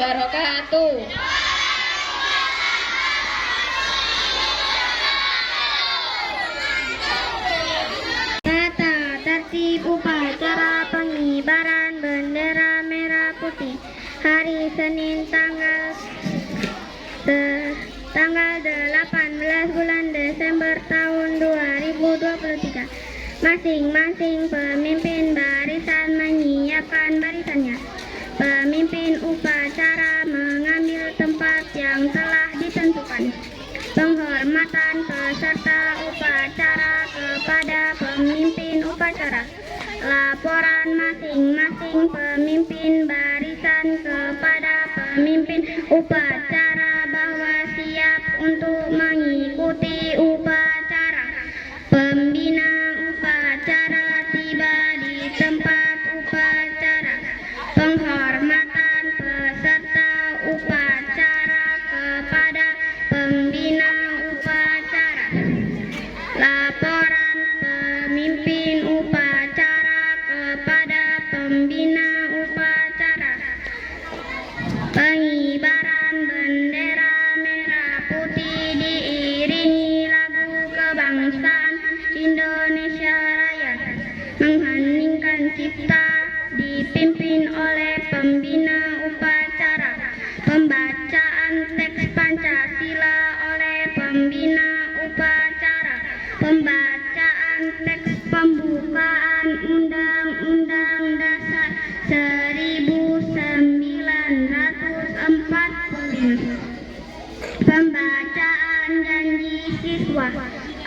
wabarakatuh. Tata tertib upacara pengibaran bendera merah putih hari Senin tanggal 18 bulan Desember tahun 2023. Masing-masing pemimpin barisan menyiapkan barisannya. Pemimpin upacara mengambil tempat yang telah ditentukan. Penghormatan peserta upacara kepada pemimpin upacara. Laporan masing-masing pemimpin barisan kepada pemimpin upacara bahwa siap untuk mengikuti upacara. Pembina upacara tiba di tempat upacara. Penghormatan peserta upacara kepada pembina upacara. Laporan pemimpin upacara kepada pembina upacara. Pengibaran bendera merah putih diiringi lagu kebangsaan Indonesia Raya. Mengheningkan cipta dipimpin oleh pembina upacara. Pembacaan teks Pancasila oleh pembina upacara. Pembacaan teks pembukaan Undang-Undang Dasar 1945. Pembacaan janji siswa.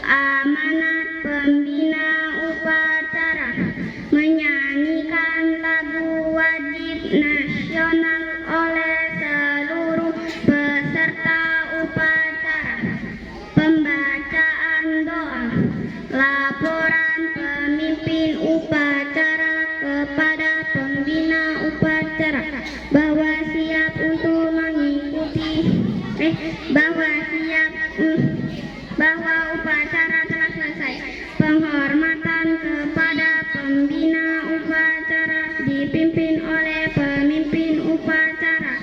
Amanat pembina upacara. Menyanyikan lagu wajib nasional oleh seluruh peserta upacara. Pembacaan doa. Laporan pemimpin upacara kepada pembina upacara bahwa siap untuk mengikuti bahwa upacara telah selesai. Penghormatan kepada pembina upacara dipimpin oleh pemimpin upacara.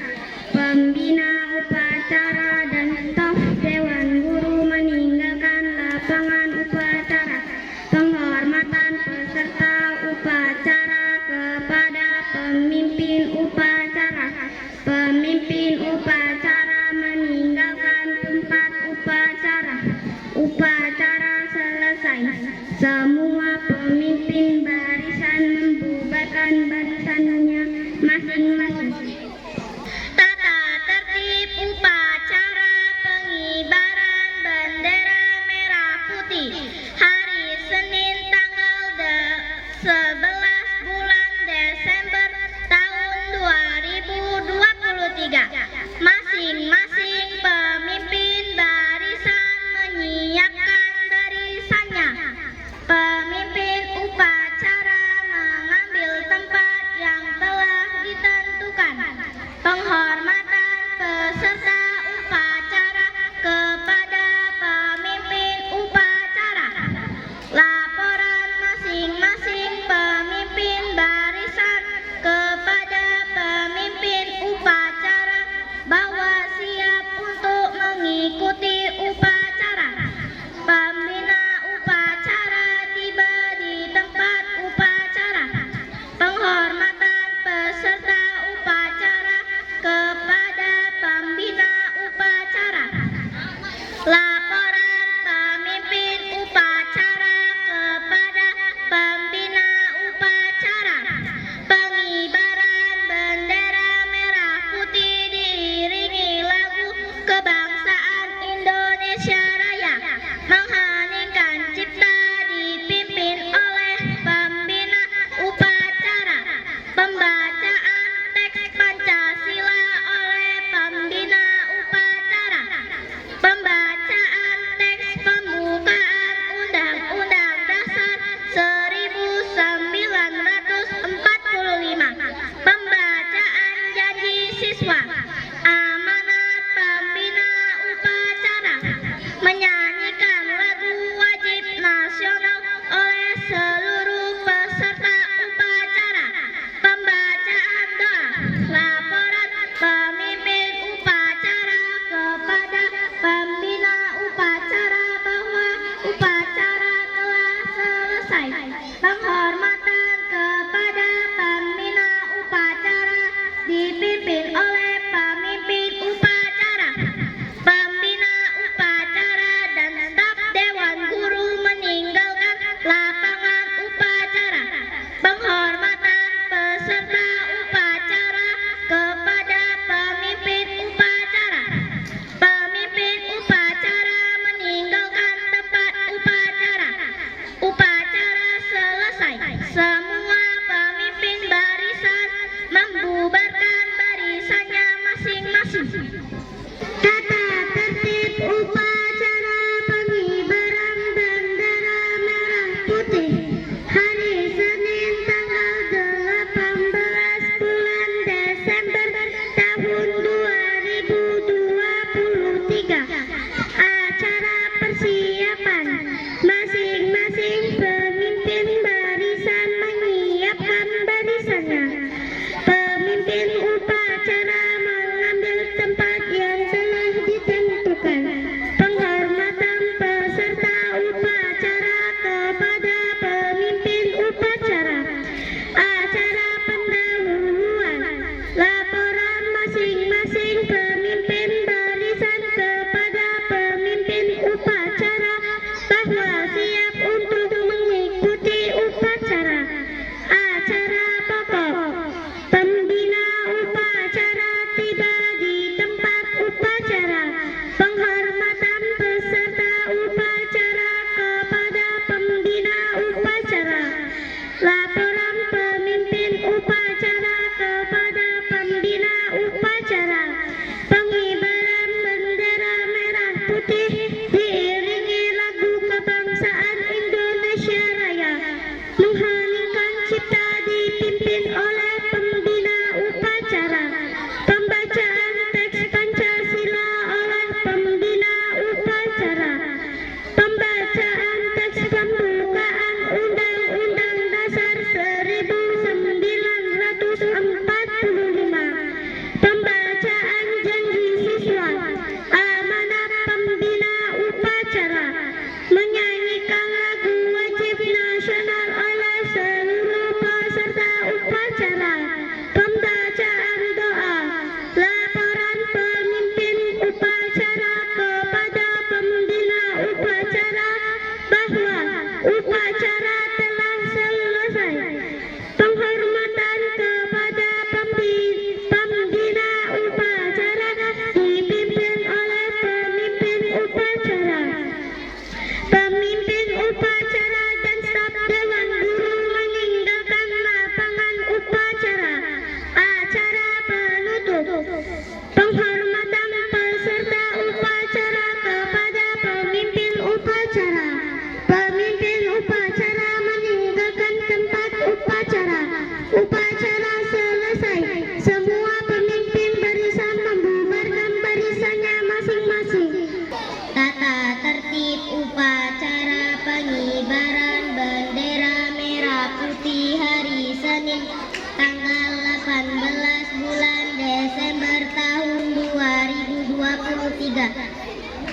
Pembina upacara dan staf Dewan Guru meninggalkan lapangan upacara. Penghormatan peserta upacara kepada pemimpin upacara. Pemimpin upacara meninggalkan tempat upacara. Upacara selesai. Semua pemimpin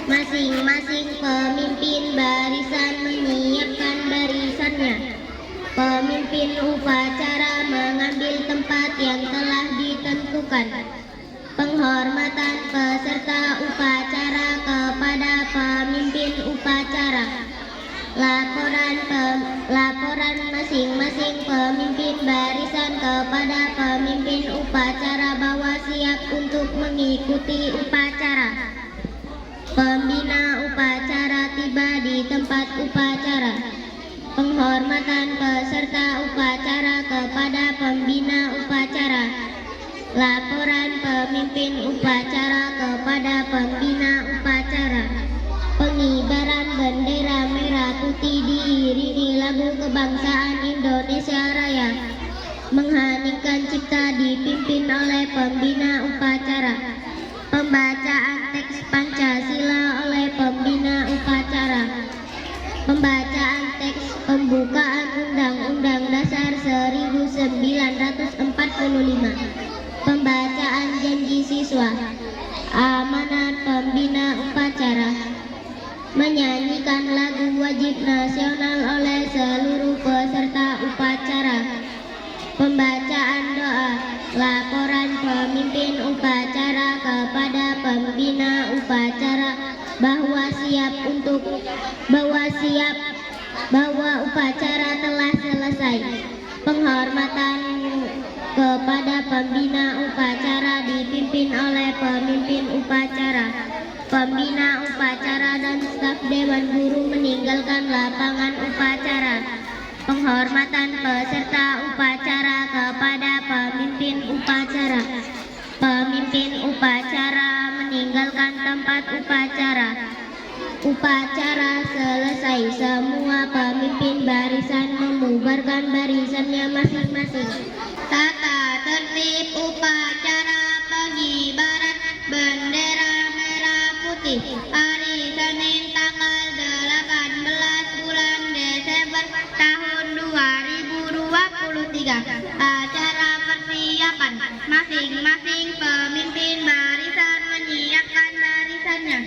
Masing-masing pemimpin barisan menyiapkan barisannya. Pemimpin upacara mengambil tempat yang telah ditentukan. Penghormatan peserta upacara kepada pemimpin upacara. Laporan masing-masing pemimpin barisan kepada pemimpin upacara bahwa siap untuk mengikuti upacara. Pembina upacara tiba di tempat upacara. Penghormatan peserta upacara kepada pembina upacara. Laporan pemimpin upacara kepada pembina upacara. Pengibaran bendera merah putih diiringi lagu kebangsaan Indonesia Raya. Mengheningkan cipta dipimpin oleh pembina upacara. Pembacaan teks Pancasila oleh pembina upacara. Pembacaan teks pembukaan Undang-Undang Dasar 1945. Pembacaan janji siswa. Amanat pembina upacara. Menyanyikan lagu wajib nasional oleh seluruh peserta upacara. Pembacaan doa. Laporan pemimpin upacara kepada pembina upacara bahwa upacara telah selesai. Penghormatan kepada pembina upacara dipimpin oleh pemimpin upacara. Pembina upacara dan staf Dewan Guru meninggalkan lapangan upacara. Penghormatan peserta upacara kepada pemimpin upacara. Pemimpin upacara meninggalkan tempat upacara. Upacara selesai, semua pemimpin barisan membubarkan barisannya masing-masing. Tata tertib upacara pengibaran bendera merah putih hari Senin tanggal 18 bulan Desember tahun 2023. Acara persiapan. Masing-masing pemimpin barisan menyiapkan barisannya.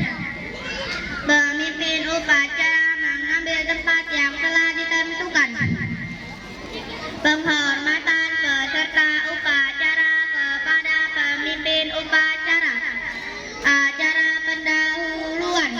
Pemimpin upacara mengambil tempat yang telah ditentukan. Penghormatan peserta upacara kepada pemimpin upacara. Acara pendahuluan.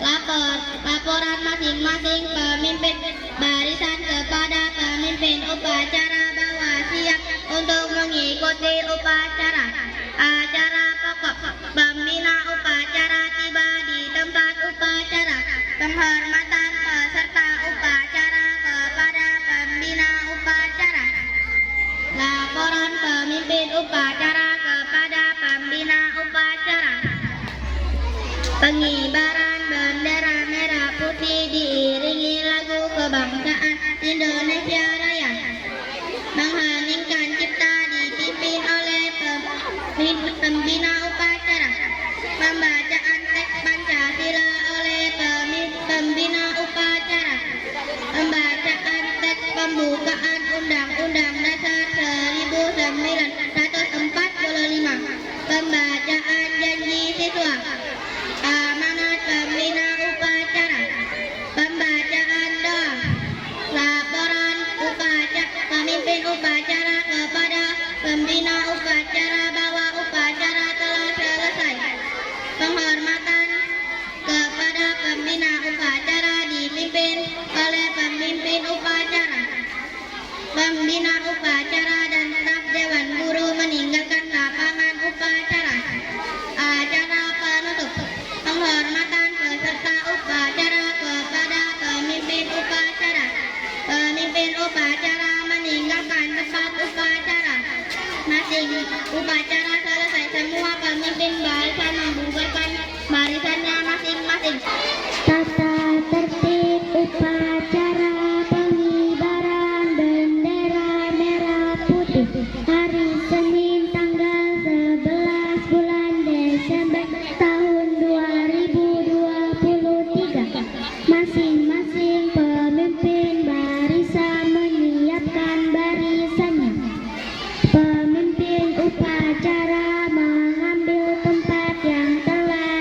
Laporan masing-masing pemimpin barisan kepada pemimpin upacara bahwa siap untuk mengikuti upacara. Acara pokok. Pembina upacara tiba di tempat upacara. Penghormatan peserta upacara kepada pembina upacara. Laporan pemimpin upacara kepada pembina upacara. Pengibaran bendera merah putih diiringi lagu kebangsaan Indonesia Raya. Mengheningkan cipta dipimpin oleh pembina upacara. Pembacaan teks Pancasila oleh pembina upacara. Pembacaan teks pembukaan Undang-Undang Dasar 1945. Pembacaan janji siswa. Amanat pembina upacara. Pembacaan doa. Laporan pemimpin upacara kepada pembina upacara bahwa upacara telah selesai. Penghormatan kepada pembina upacara dipimpin oleh pemimpin upacara. Pembina upacara dan staf Dewan Guru meninggalkan lapangan upacara. Acara penutup. Penghormatan peserta upacara kepada pemimpin upacara. Pemimpin upacara meninggalkan tempat upacara. Upacara selesai, semua pemimpin barisan membubarkan barisannya masing-masing. Tata tertib upacara pengibaran bendera merah putih hari Senin tanggal 11 bulan Desember tahun 2023. Masing-masing pemimpin barisan menyiapkan barisannya. Pemimpin upacara mengambil tempat yang telah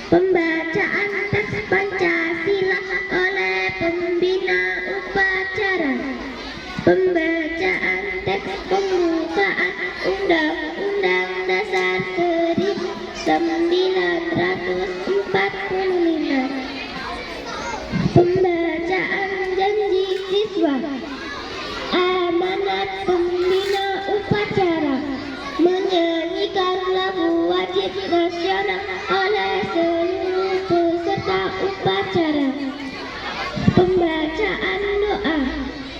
Pembacaan teks Pancasila oleh pembina upacara. Pembacaan teks pembukaan Undang-Undang Dasar 1945. Pembacaan janji siswa. Amanat pembina upacara: menyanyikan lagu wajib nasional oleh seluruh peserta upacara. Pembacaan doa.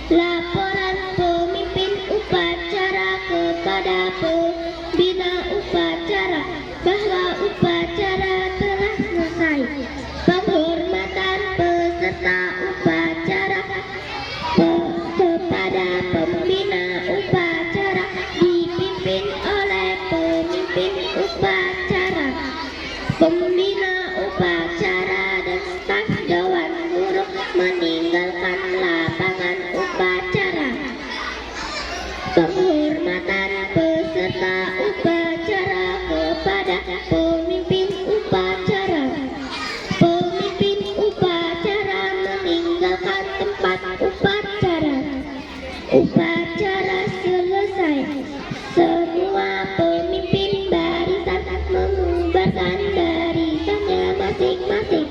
Laporan pemimpin upacara kepada pembina upacara bahwa upacara telah selesai. Penghormatan peserta upacara kepada pembina upacara dipimpin oleh pemimpin upacara. Pembina upacara dan staf Dewan Guru meninggalkan lapangan upacara. Penghormatan peserta upacara kepada pemimpin upacara. Pemimpin upacara meninggalkan tempat upacara. Upacara selesai. Semua pemimpin barisan membubarkan barisannya masing-masing.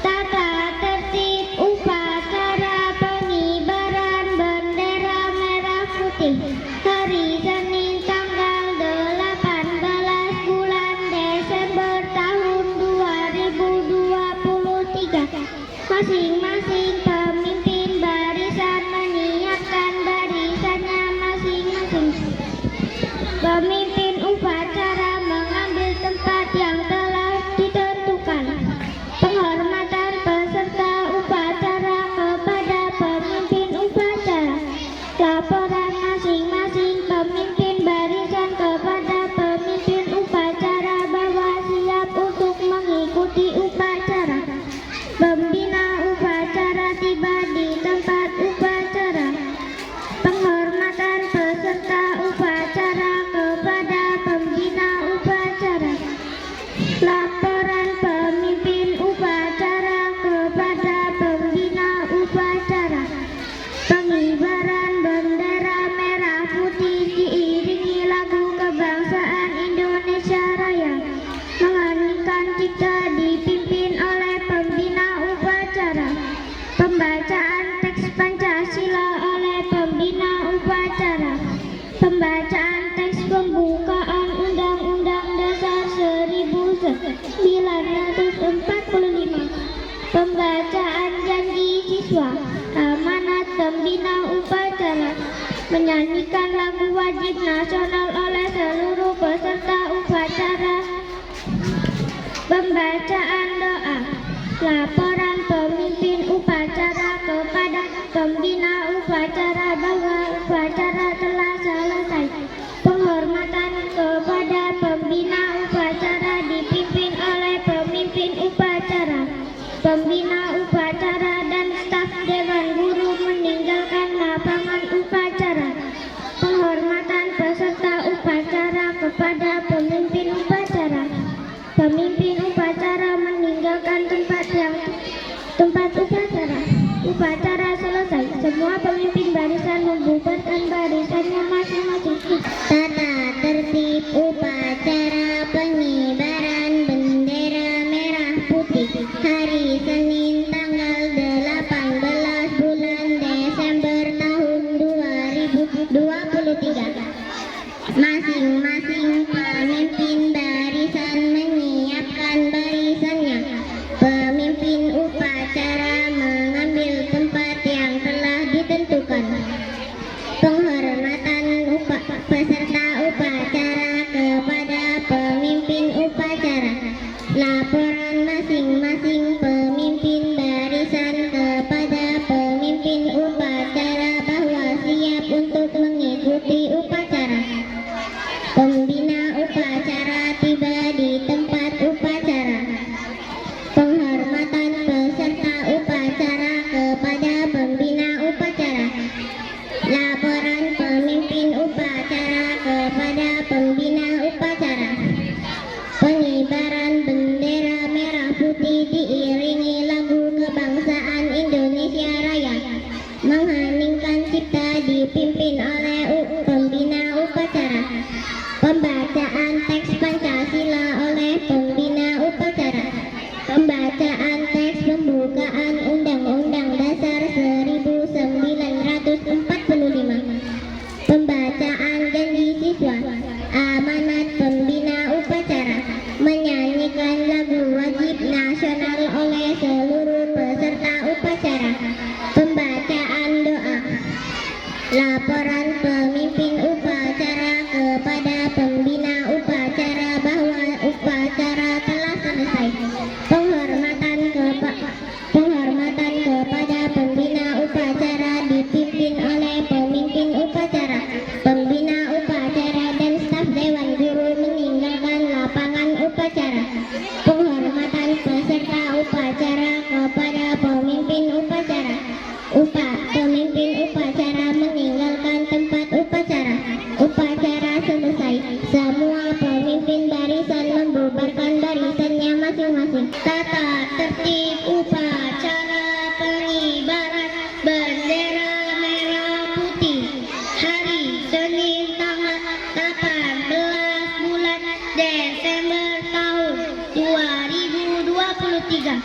Tata tertib upacara pengibaran bendera merah putih. Hari Senin tanggal 18 bulan Desember tahun 2023. Masing-masing pemimpin barisan menyiapkan barisannya masing-masing. Pemimpin upacara mengambil tempat yang telah ditentukan. Penghormatan peserta upacara kepada pemimpin upacara. Laporan masing-masing pemimpin barisan kepada pemimpin upacara bahwa siap untuk mengikuti upacara. Pembina upacara tiba di tempat upacara. Penghormatan peserta upacara kepada pembina upacara. Laporan pemimpin upacara kepada pembina upacara. Pengibaran bendera merah putih diiringi lagu kebangsaan Indonesia Raya. Menyanyikan cipta dipimpin oleh pembina upacara. Pembacaan teks Pancasila oleh pembina upacara. Pembacaan teks pembukaan Undang-Undang Dasar 1945. Pembacaan janji siswa. Amanat pembina upacara: menyanyikan lagu wajib nasional oleh seluruh peserta upacara. Pembacaan doa. Laporan pemimpin upacara kepada pembina upacara bahwa upacara telah selesai. Penghormatan kepada pembina upacara dipimpin oleh pemimpin upacara. Pembina upacara dan staf Dewan Guru meninggalkan lapangan upacara. Penghormatan peserta upacara kepada pemimpin upacara. Pemimpin upacara meninggalkan tempat upacara. Upacara selesai. Semua pemimpin barisan membubarkan barisannya masing-masing. Tata tertib upacara pengibaran bendera merah putih. Hari Senin tanggal 18 bulan Desember tahun 2023. Masing-masing pemimpin barisan menyiapkan barisannya. Pemimpin upacara mengambil tempat yang telah ditentukan. Penghormatan peserta upacara kepada pemimpin upacara. Laporan masing-masing pemimpin barisan kepada pemimpin upacara bahwa siap untuk mengikuti upacara. Pembina upacara tiba di tempat upacara. Penghormatan peserta upacara kepada pembina upacara. Laporan pemimpin upacara kepada pembina upacara. Pengibaran bendera upacara. Penghormatan peserta upacara kepada pemimpin upacara. Pemimpin upacara meninggalkan tempat upacara. Upacara selesai. Semua pemimpin barisan membubarkan barisannya masing-masing. Tata tertib upacara pengibaran bendera merah putih. Hari Senin tanggal 18 bulan Desember tahun 2023.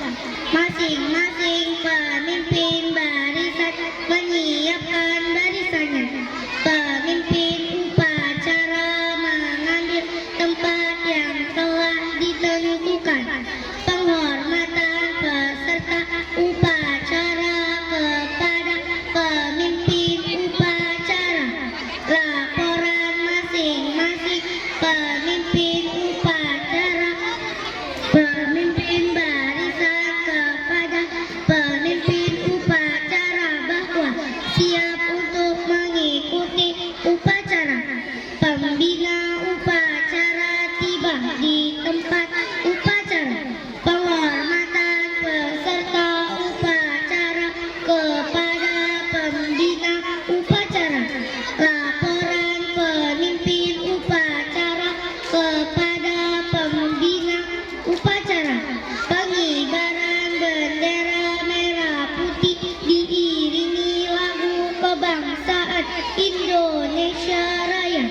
Masing-masing pemimpin barisan menyiapkan barisannya. Pemimpin upacara mengambil tempat yang telah ditentukan. Penghormatan peserta upacara kepada pemimpin upacara. Laporan masing-masing pemimpin upacara. Pemimpin barisan kepada pemimpin upacara bahwa siap untuk mengikuti upacara. Pembina upacara tiba di tempat upacara. Penghormatan peserta upacara kepada pembina upacara. Laporan pemimpin upacara kepada pembina upacara. Pengibaran bendera merah putih diiringi lagu kebangsaan Indonesia Raya.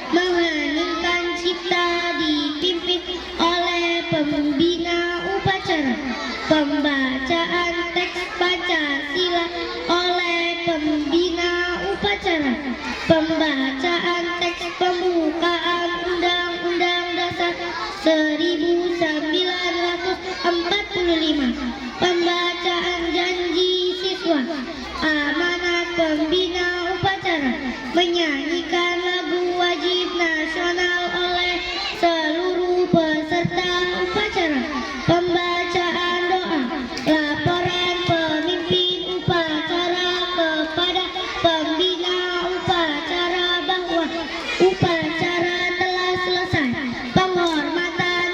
Mengheningkan cipta dipimpin oleh pembina upacara. Pembacaan teks Pancasila oleh pembina upacara. Pembacaan teks pembukaan Undang-Undang Dasar 1945. Pembacaan janji siswa. Amanat pembina upacara. Menyanyikan lagu wajib nasional oleh seluruh peserta upacara. Pembacaan doa. Laporan pemimpin upacara kepada pembina upacara bahwa upacara telah selesai. Penghormatan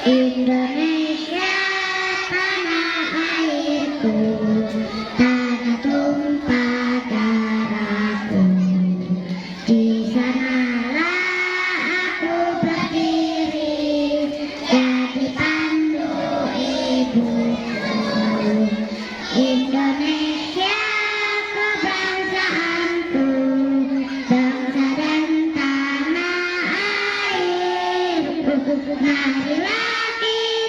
Indonesia tanah airku, tanah tumpah darahku. Di sanalah aku berdiri, jadi pandu ibuku. Indonesia kebangsaanku, bangsa dan tanah airku. Marilah kita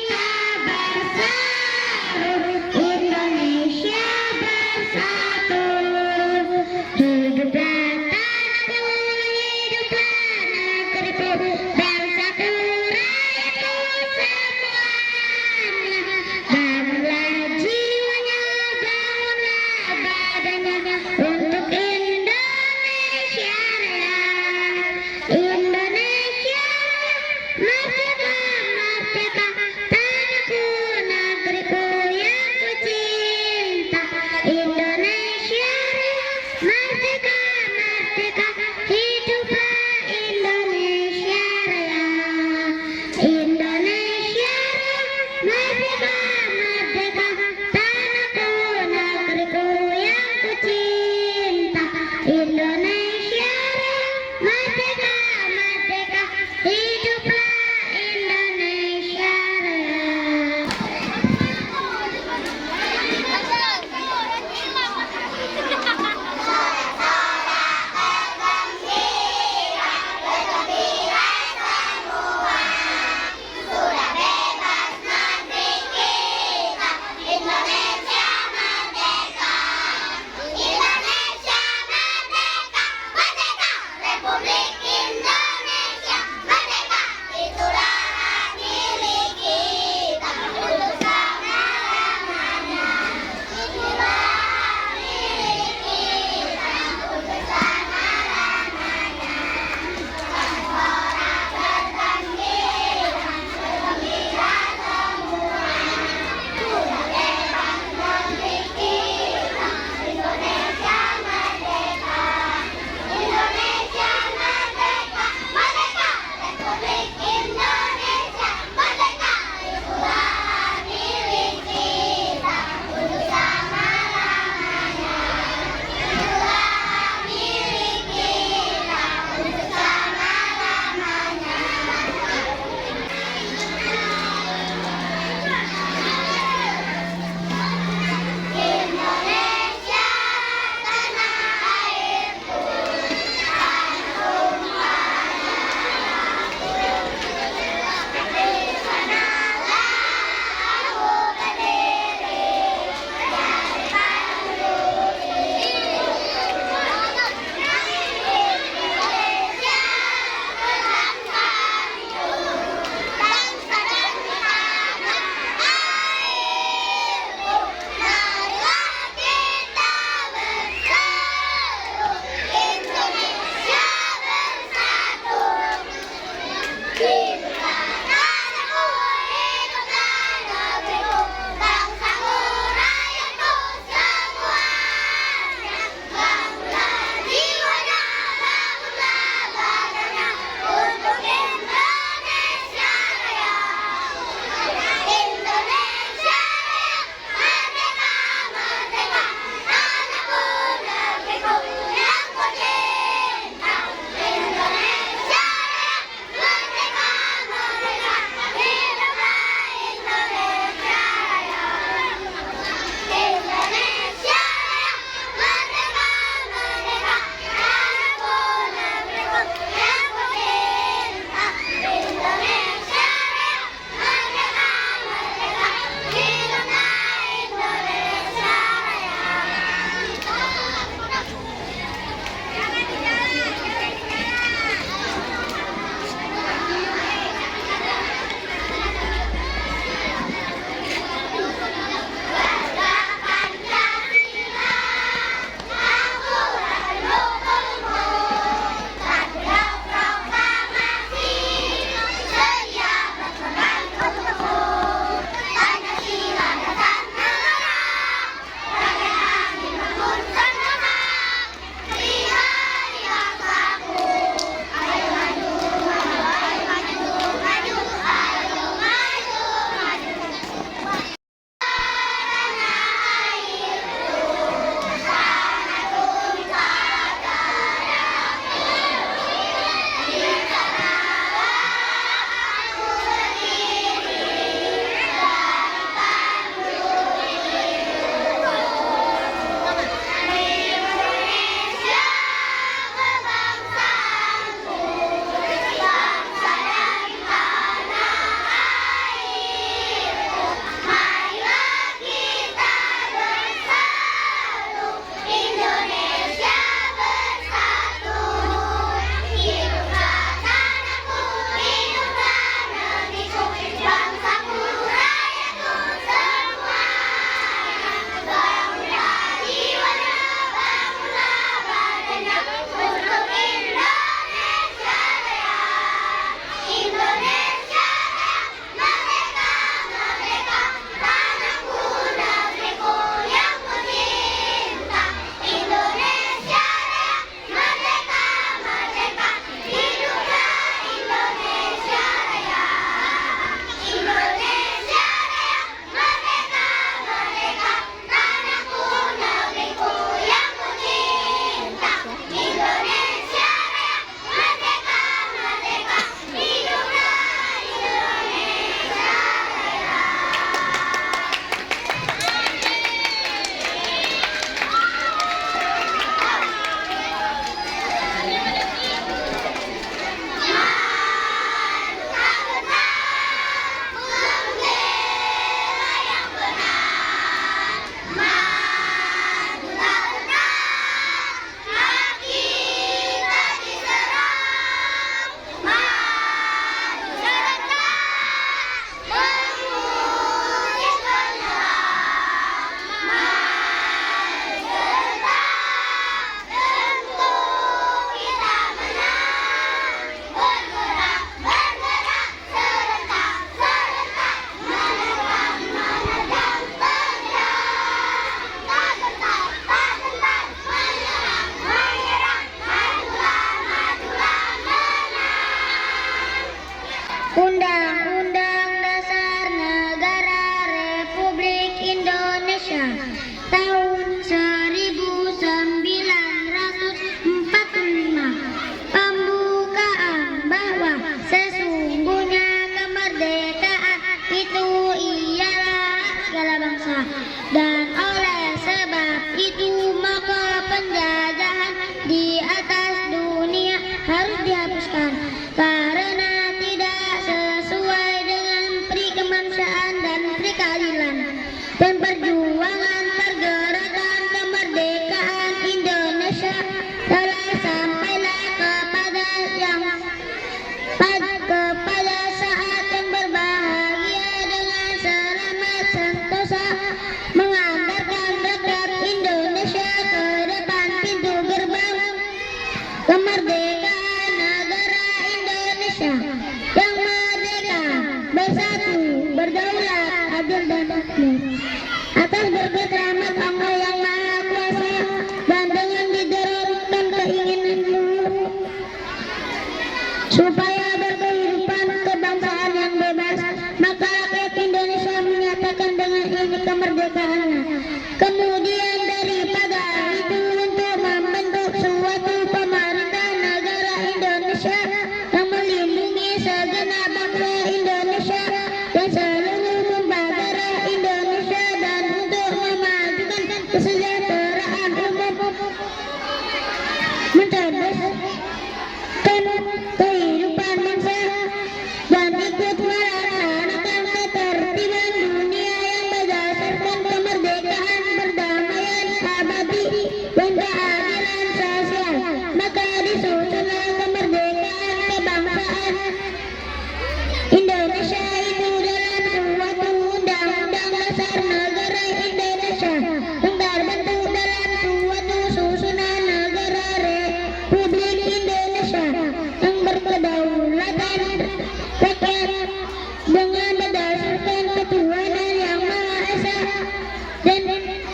harus dihapuskan karena tidak sesuai dengan pri kemanusiaan dan pri keadilan. Dan perjuangan pergerakan kemerdekaan Indonesia telah sampailah kepada saat yang berbahagia dengan selamat sentosa, mengantarkan rakyat Indonesia ke depan pintu gerbang kemerdekaan negara Indonesia yang merdeka, bersatu, berdaulat, adil dan makmur. Atas berkat rahmat Allah yang Maha Kuasa dan dengan didorongkan keinginanmu supaya berkehidupan kebangsaan yang bebas, maka rakyat Indonesia menyatakan dengan ini kemerdekaannya. Kemudian daripada itu untuk membentuk suatu pemerintah negara Indonesia yang melindungi segenap bangsa Indonesia dan seluruh tumpah darah Indonesia dan untuk memajukan kesejahteraan umum, mencerdaskan kehidupan bangsa dan ikut melaksanakan ketertiban dunia yang berdasarkan kemerdekaan, perdamaian abadi dan keadilan sosial. Maka disusunlah kemerdekaan kebangsaan Indonesia itu dalam suatu undang-undang dasar negara Indonesia yang terbentuk dalam suatu susunan negara Republik Indonesia yang berkedaulatan rakyat dengan berdasarkan ketuhanan yang Maha Esa dan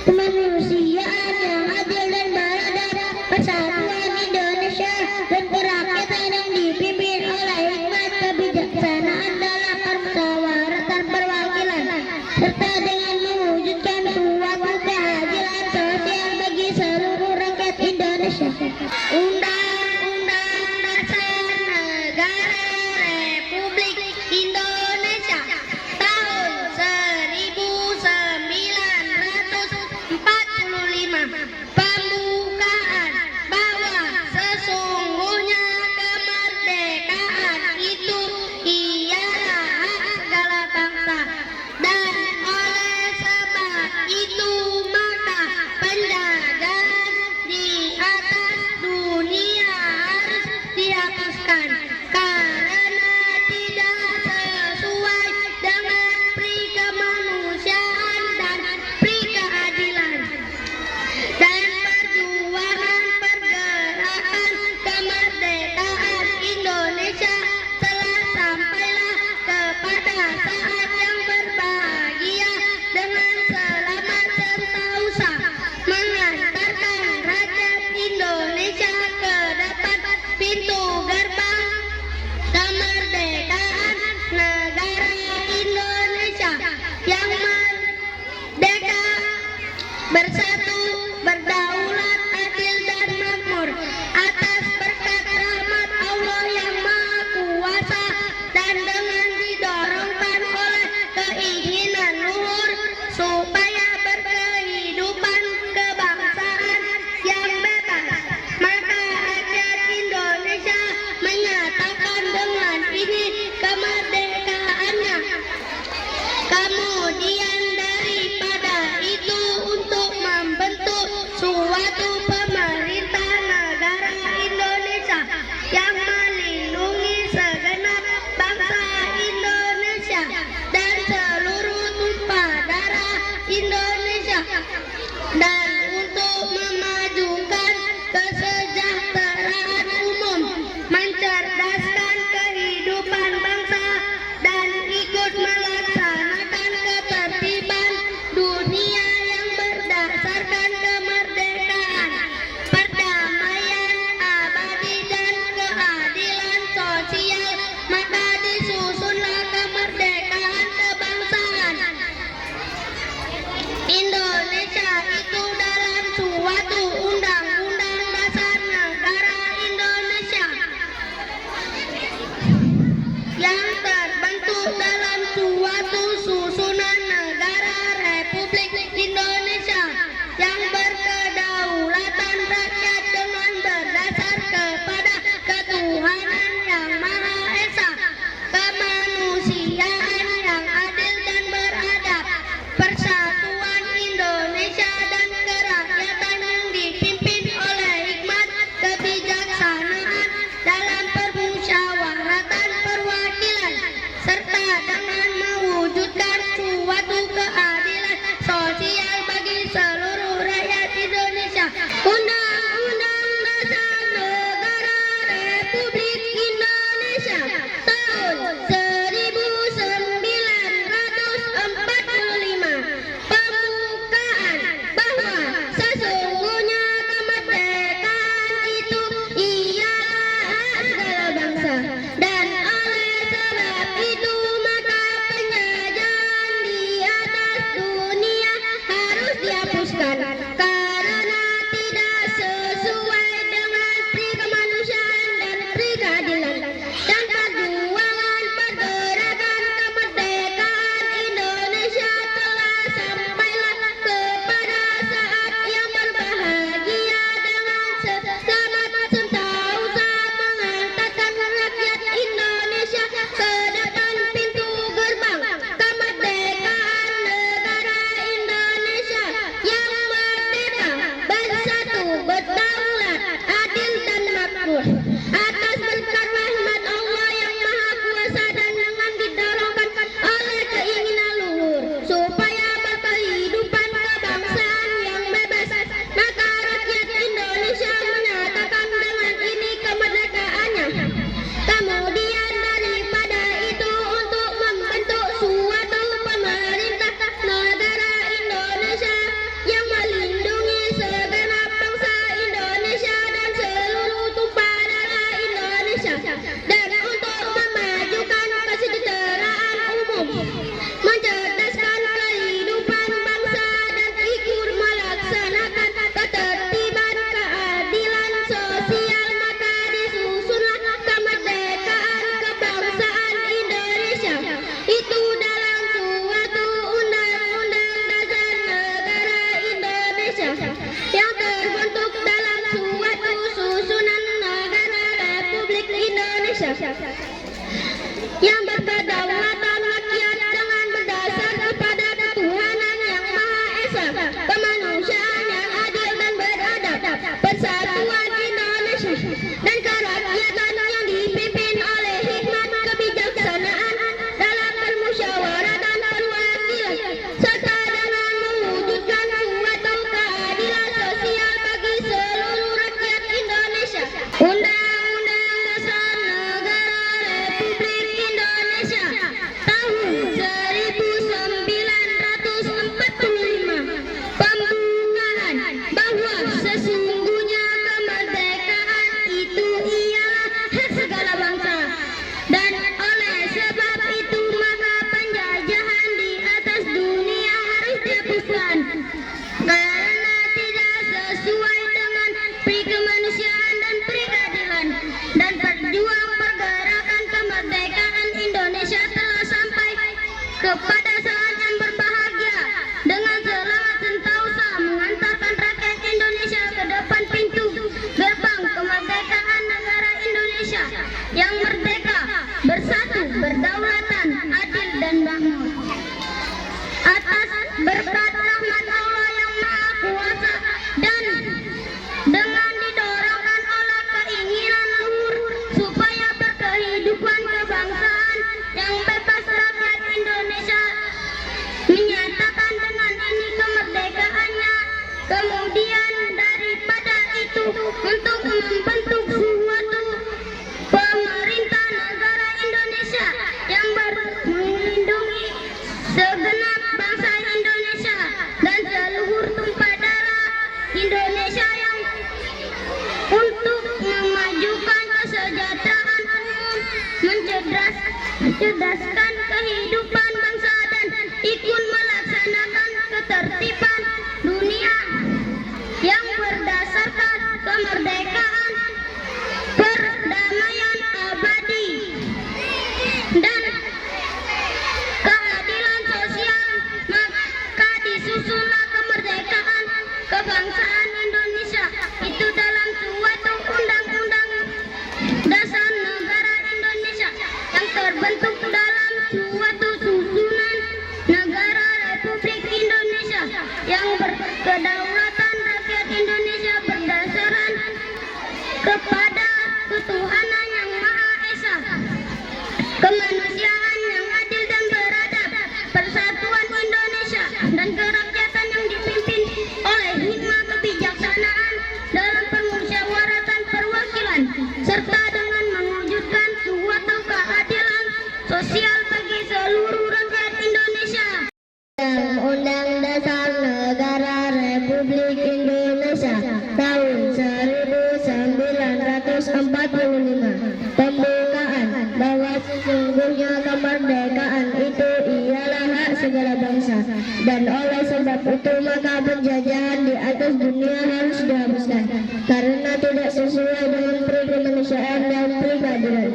kemanusiaan yang adil dan beradab, persatuan Indonesia dan kerakyatan yang dipimpin oleh hikmat kebijaksanaan dalam permusyawaratan perwakilan serta dengan mewujudkan suatu keadilan sosial bagi seluruh rakyat Indonesia. Undang-Undang Dasar Negara Republik Indonesia tahun 1945 pembukaan bahwa sesungguhnya kemerdekaan itu ialah hak segala bangsa, dan oleh sebab itu maka penjajahan di atas dunia harus dihapuskan karena tidak sesuai dengan pri kemanusiaan dan pri keadilan. Dan perjuangan pergerakan kemerdekaan Indonesia telah sampailah kepada saat yang berbahagia dengan selamat sentosa, mengantarkan rakyat Indonesia ke depan pintu gerbang Indonesia yang berkedaulatan rakyat dengan berdasar kepada ketuhanan yang Maha Esa, kemanusiaan yang adil dan beradab, persatuan Indonesia dan kerakyatan yang dipimpin oleh hikmat kebijaksanaan dalam permusyawaratan perwakilan, serta dengan mewujudkan suatu keadilan sosial bagi seluruh rakyat Indonesia. Undang-Undang Dasar Negara Republik Indonesia tahun 1945 pembukaan bahwa sesungguhnya kemerdekaan itu ialah hak segala bangsa, dan oleh sebab itu maka penjajahan di atas dunia harus dihapuskan karena tidak sesuai dengan pri kemanusiaan dan pri keadilan, dan perjuang pergerakan kemerdekaan Indonesia telah sampai kepada saat yang berbahagia dengan selamat sentosa mengantarkan rakyat Indonesia ke depan pintu gerbang kemerdekaan negara Indonesia yang merdeka, bersatu, berdaulatan, adil dan makmur. Atas berkat rahmat Allah yang Maha Kuasa dan dengan didorongkan oleh keinginan luhur supaya berkehidupan kebangsaan yang bebas, rakyat Indonesia menyatakan dengan ini kemerdekaannya. Kemudian daripada itu, untuk membentuk suatu pemerintah negara Indonesia yang melindungi segenap bangsa Indonesia dan seluruh tumpah darah Indonesia yang untuk memajukan kesejahteraan umum, mencerdaskan kehidupan bangsa dan ikut melaksanakan ketertiban dunia yang berdasarkan kemerdekaan, perdamaian abadi dan keadilan sosial. Maka disusunlah kemerdekaan kebangsaan Indonesia itu dalam suatu undang-undang dasar negara Indonesia yang terbentuk dalam suatu susunan negara Republik Indonesia yang berkedaulatan rakyat Indonesia berdasarkan kepada ketuhanan yang Maha Esa, kemanusiaan yang adil dan beradab, persatuan Indonesia dan kerakyatan yang dipimpin oleh hikmah kebijaksanaan dalam permusyawaratan perwakilan, serta dengan mewujudkan suatu keadilan sosial bagi seluruh rakyat Indonesia. Undang-Undang Dasar Negara Republik Indonesia tahun 1945 pembukaan bahwa sesungguhnya kemerdekaan itu ialah hak segala bangsa, dan oleh sebab itu maka penjajahan di atas dunia harus dihapuskan karena tidak sesuai dengan pri kemanusiaan dan pri keadilan,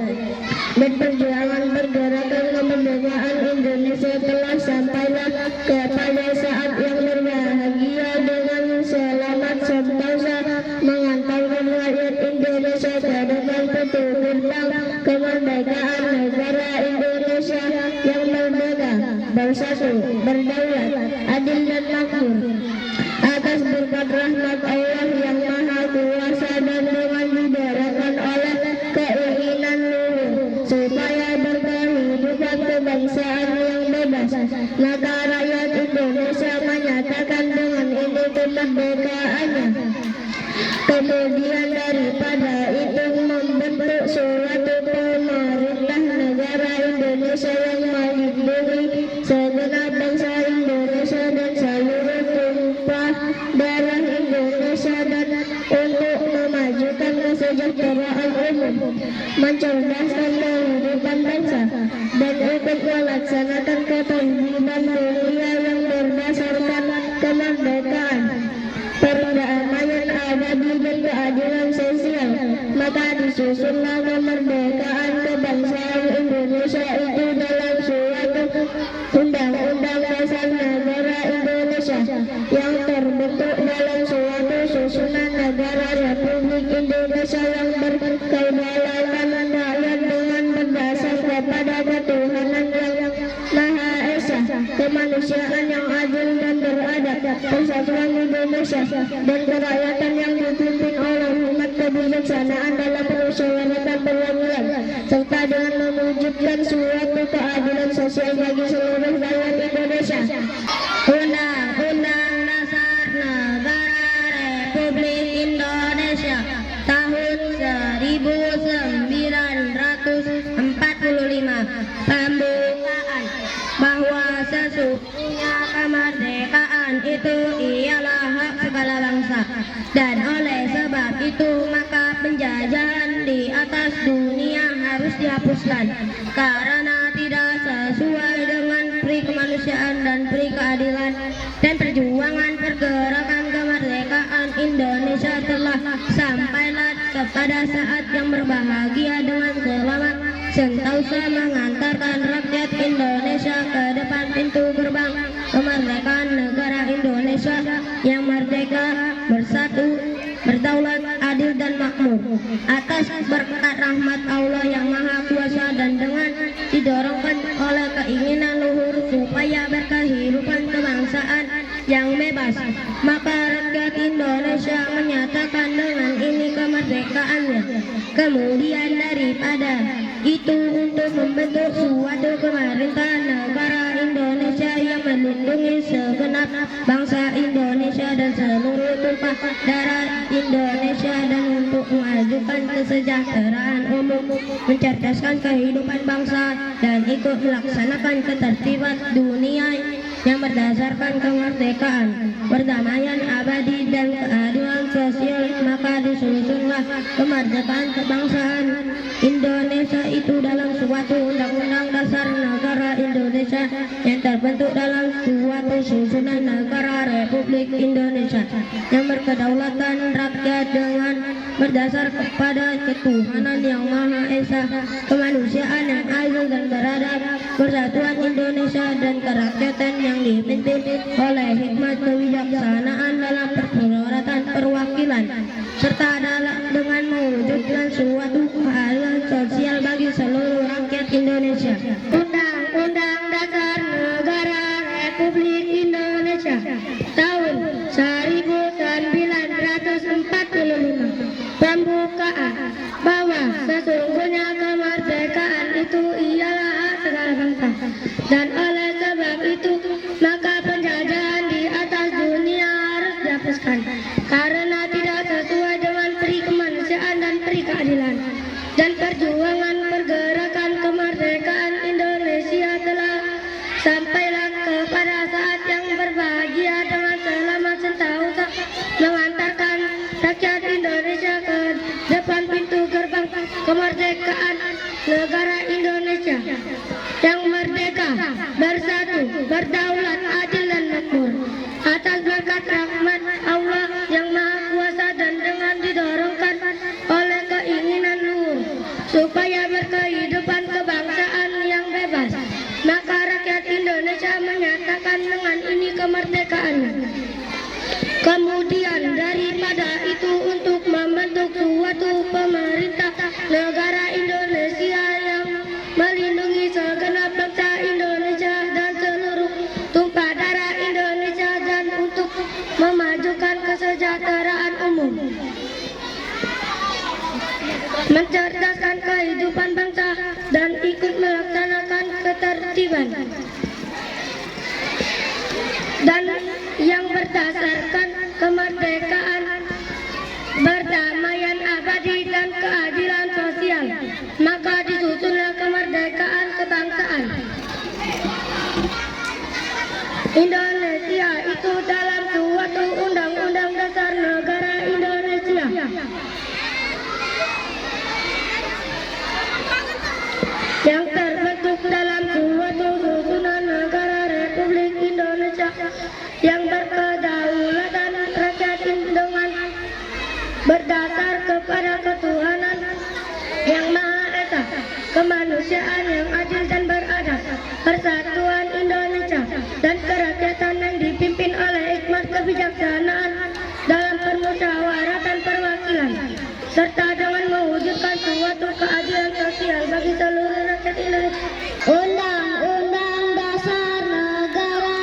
dan perjuangan pergerakan kemerdekaan Indonesia telah sampailah kepada saat yang berbahagia dengan selamat sentosa mengantarkan rakyat Indonesia ke depan pintu gerbang kemerdekaan negara Indonesia yang merdeka, bersatu, berdaulat, adil dan makmur. Atas berkat rahmat Allah yang Maha Kuasa dan dengan didorongkan oleh keinginan luhur supaya berkehidupan kebangsaan yang bebas, maka rakyat Indonesia menyatakan dengan ini kemerdekaannya. Kemudian daripada itu membentuk suatu pemerintah negara Indonesia yang melindungi segenap bangsa Indonesia dan seluruh tumpah darah Indonesia, dan untuk memajukan kesejahteraan umum, mencerdaskan kehidupan bangsa, dan ikut melaksanakan ketertiban dunia yang berdasarkan kemerdekaan, perdamaian abadi dan keadilan sosial. Maka disusunlah kemerdekaan kebangsaan Indonesia itu dalam suatu undang-undang dasar negara Indonesia yang terbentuk dalam suatu susunan negara Republik Indonesia yang berkedaulatan rakyat kemanusiaan yang adil dan beradab, persatuan Indonesia, dan kerakyatan yang dipimpin oleh hikmat kebijaksanaan dalam permusyawaratan perwakilan, serta dengan mewujudkan suatu keadilan sosial bagi seluruh rakyat Indonesia. Undang-Undang Dasar Negara Republik Indonesia tahun 1945 pembukaan bahwa sesungguhnya kemerdekaan itu ialah hak segala bangsa, dan oleh sebab itu maka penjajahan di atas dunia harus dihapuskan karena tidak sesuai dengan peri kemanusiaan dan peri keadilan, dan perjuangan pergerakan kemerdekaan Indonesia telah sampailah kepada saat yang berbahagia dengan selamat, sentosa mengantarkan rakyat Indonesia ke depan pintu gerbang kemerdekaan negara Indonesia yang merdeka, bersatu, berdaulat, adil dan makmur. Atas berkat rahmat Allah yang Maha Kuasa dan dengan didorongkan oleh keinginan luhur supaya berkehidupan kebangsaan yang bebas, maka rakyat Indonesia menyatakan dengan ini kemerdekaannya. Kemudian daripada itu untuk membentuk suatu pemerintahan negara Indonesia yang melindungi segenap bangsa Indonesia dan seluruh tumpah darah Indonesia, dan untuk memajukan kesejahteraan umum, mencerdaskan kehidupan bangsa, dan ikut melaksanakan ketertiban dunia yang berdasarkan kemerdekaan, perdamaian abadi dan keadilan sosial, maka disusunlah kemerdekaan kebangsaan Indonesia itu dalam suatu undang-undang dasar negara Indonesia yang terbentuk dalam suatu susunan negara Republik Indonesia yang berkedaulatan rakyat dengan berdasar kepada ketuhanan yang Maha Esa, kemanusiaan yang adil dan beradab, persatuan Indonesia dan kerakyatan yang dipimpin oleh hikmat kebijaksanaan dalam permusyawaratan perwakilan, serta dengan mewujudkan suatu keadilan sosial bagi seluruh rakyat Indonesia. Undang-Undang Dasar Negara Republik Indonesia tahun 1945 pembukaan bahwa sesungguhnya kemerdekaan itu ialah hak segala bangsa, dan oleh sebab itu maka penjajahan di atas dunia harus dihapuskan karena tidak sesuai dengan peri kemanusiaan dan peri keadilan, dan perjuangan pergerakan kemerdekaan Indonesia telah sampailah kepada saat yang berbahagia dengan selamat, sentosa mengantarkan rakyat Indonesia ke depan pintu gerbang kemerdekaan negara Indonesia yang merdeka, bersatu, berdaulat, adil dan makmur. Atas berkat rahmat Allah yang Maha Kuasa dan dengan didorongkan oleh keinginan luhur supaya berkehidupan kebangsaan yang bebas, maka rakyat Indonesia menyatakan dengan ini kemerdekaannya. Kemudian daripada itu untuk membentuk suatu pemerintah negara Indonesia yang melindungi segenap bangsa Indonesia dan seluruh tumpah darah Indonesia, dan untuk memajukan kesejahteraan umum, mencerdaskan kehidupan bangsa, dan ikut melaksanakan ketertiban dan yang berdasarkan kemerdekaan, perdamaian abadi dan keadilan sosial, maka disusunlah kemerdekaan kebangsaan Indonesia itu dalam suatu undang-undang dasar negara Indonesia yang terbentuk dalam suatu susunan negara Republik Indonesia yang berkedaulatan rakyat dengan berdasar kepada ketuhanan yang Maha Esa, kemanusiaan yang adil dan beradab, persatuan Indonesia dan kerakyatan yang dipimpin oleh hikmat kebijaksanaan dalam permusyawaratan perwakilan, serta dengan mewujudkan suatu keadilan sosial bagi seluruh rakyat Indonesia. Undang-Undang Dasar Negara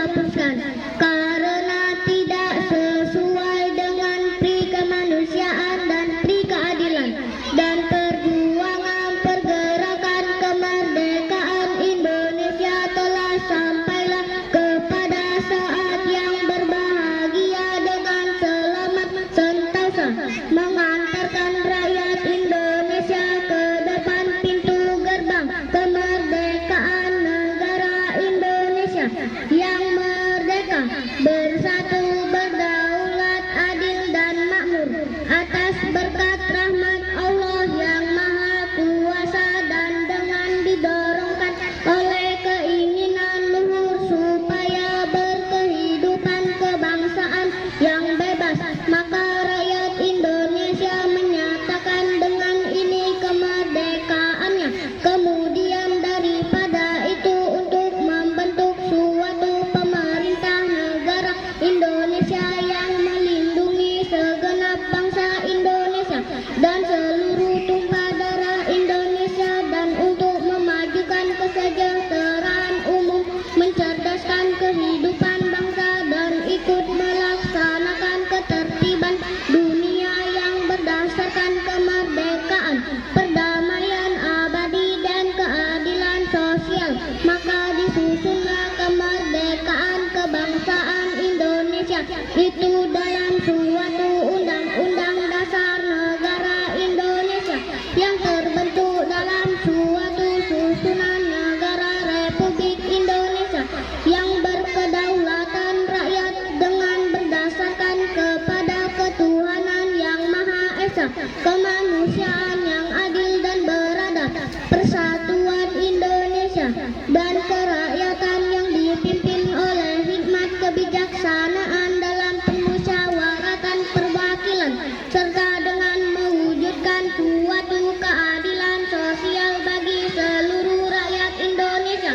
dihapuskan karena tidak sesuai dengan pri kemanusiaan dan pri keadilan. Dan perjuangan pergerakan kemerdekaan Indonesia telah sampailah kepada saat yang berbahagia dengan selamat sentosa mengantarkan rakyat Indonesia ke depan pintu gerbang kemerdekaan negara Indonesia yang merdeka, bersatu, berdaulat, adil dan makmur atas berkat rahmat Allah yang Maha Kuasa dan dengan didorongkan oleh keinginan luhur supaya berkehidupan kebangsaan yang bebas, maka rakyat Indonesia menyatakan dengan ini kemerdekaannya. Kemudian daripada itu untuk membentuk suatu pemerintah negara Indonesia yang melindungi segenap bangsa Indonesia dan seluruh tumpah darah Indonesia, dan untuk memajukan kesejahteraan umum, mencerdaskan kehidupan bangsa dan ikut melaksanakan ketertiban dunia yang berdasarkan kemerdekaan, perdamaian abadi dan keadilan sosial. Maka disusunlah kemerdekaan kebangsaan Indonesia itu dalam suatu undang-undang dasar negara Indonesia yang terbentuk dalam suatu susunan negara Republik Indonesia yang berkedaulatan rakyat dengan berdasarkan kepada ketuhanan yang Maha Esa, kemanusiaan yang adil dan beradab, persatuan Indonesia dan kerakyatan yang dipimpin oleh hikmat kebijaksanaan dalam permusyawaratan perwakilan, serta dengan mewujudkan suatu keadilan sosial bagi seluruh rakyat Indonesia.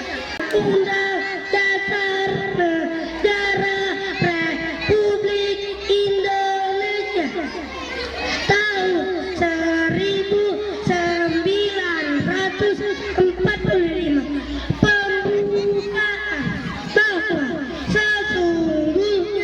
Undang Dasar Negara Republik Indonesia tahun 1945 pembukaan bahwa sesungguhnya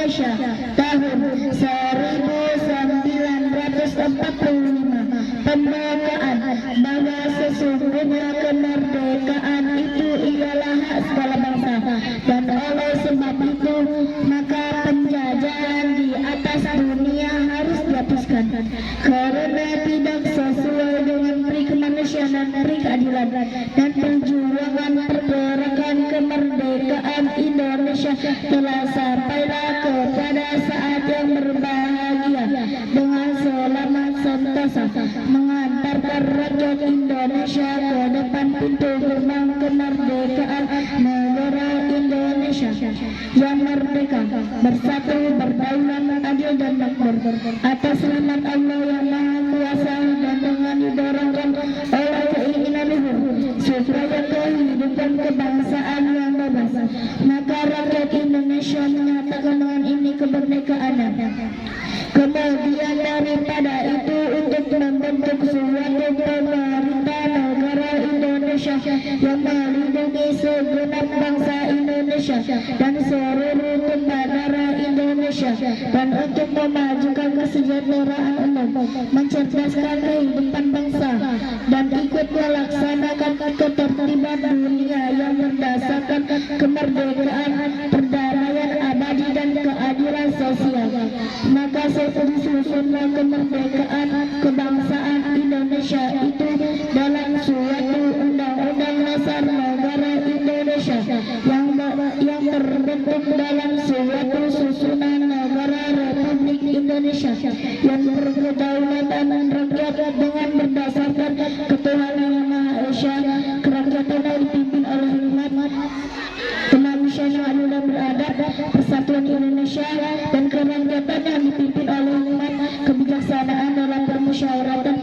Indonesia tahun 1945. Pembawaan bahwa sesungguhnya kemerdekaan itu ialah hak segala bangsa, dan oleh sebab itu maka penjajahan di atas dunia harus dihapuskan karena tidak sesuai dengan peri kemanusiaan dan peri keadilan, dan perjuangan pergerakan kemerdekaan Indonesia telah sampailah kepada saat yang berbahagia dengan selamat sentosa mengantarkan rakyat Indonesia ke depan pintu gerbang kemerdekaan negara Indonesia yang merdeka, bersatu, berdaulat, adil dan makmur atas rahmat Allah yang Maha Kuasa, dan dengan didorongkan oleh keinginan luhur supaya kehidupan kebangsaan yang bebas, maka rakyat Indonesia menyatakan dengan ini kemerdekaan. Kemudian daripada itu untuk membentuk suatu pemerintah negara Indonesia yang melindungi segenap bangsa Indonesia dan seluruh tumpah darah Indonesia, dan untuk memajukan kesejahteraan umum, mencerdaskan kehidupan bangsa, dan ikut melaksanakan ketertiban dunia yang berdasarkan kemerdekaan, perdamaian abadi dan keadilan sosial. Maka disusunlah kemerdekaan kebangsaan Indonesia itu dalam suatu undang-undang dasar negara Indonesia yang terbentuk dalam suatu susunan negara Republik Indonesia yang berkedaulatan rakyat dengan berdasarkan ketuhanan yang Maha Esa, kerakyatan yang dipimpin oleh hikmat, kemanusiaan yang adil dan beradab, persatuan Indonesia, dan kerakyatan yang dipimpin oleh hikmat, kebijaksanaan dalam permusyawaratan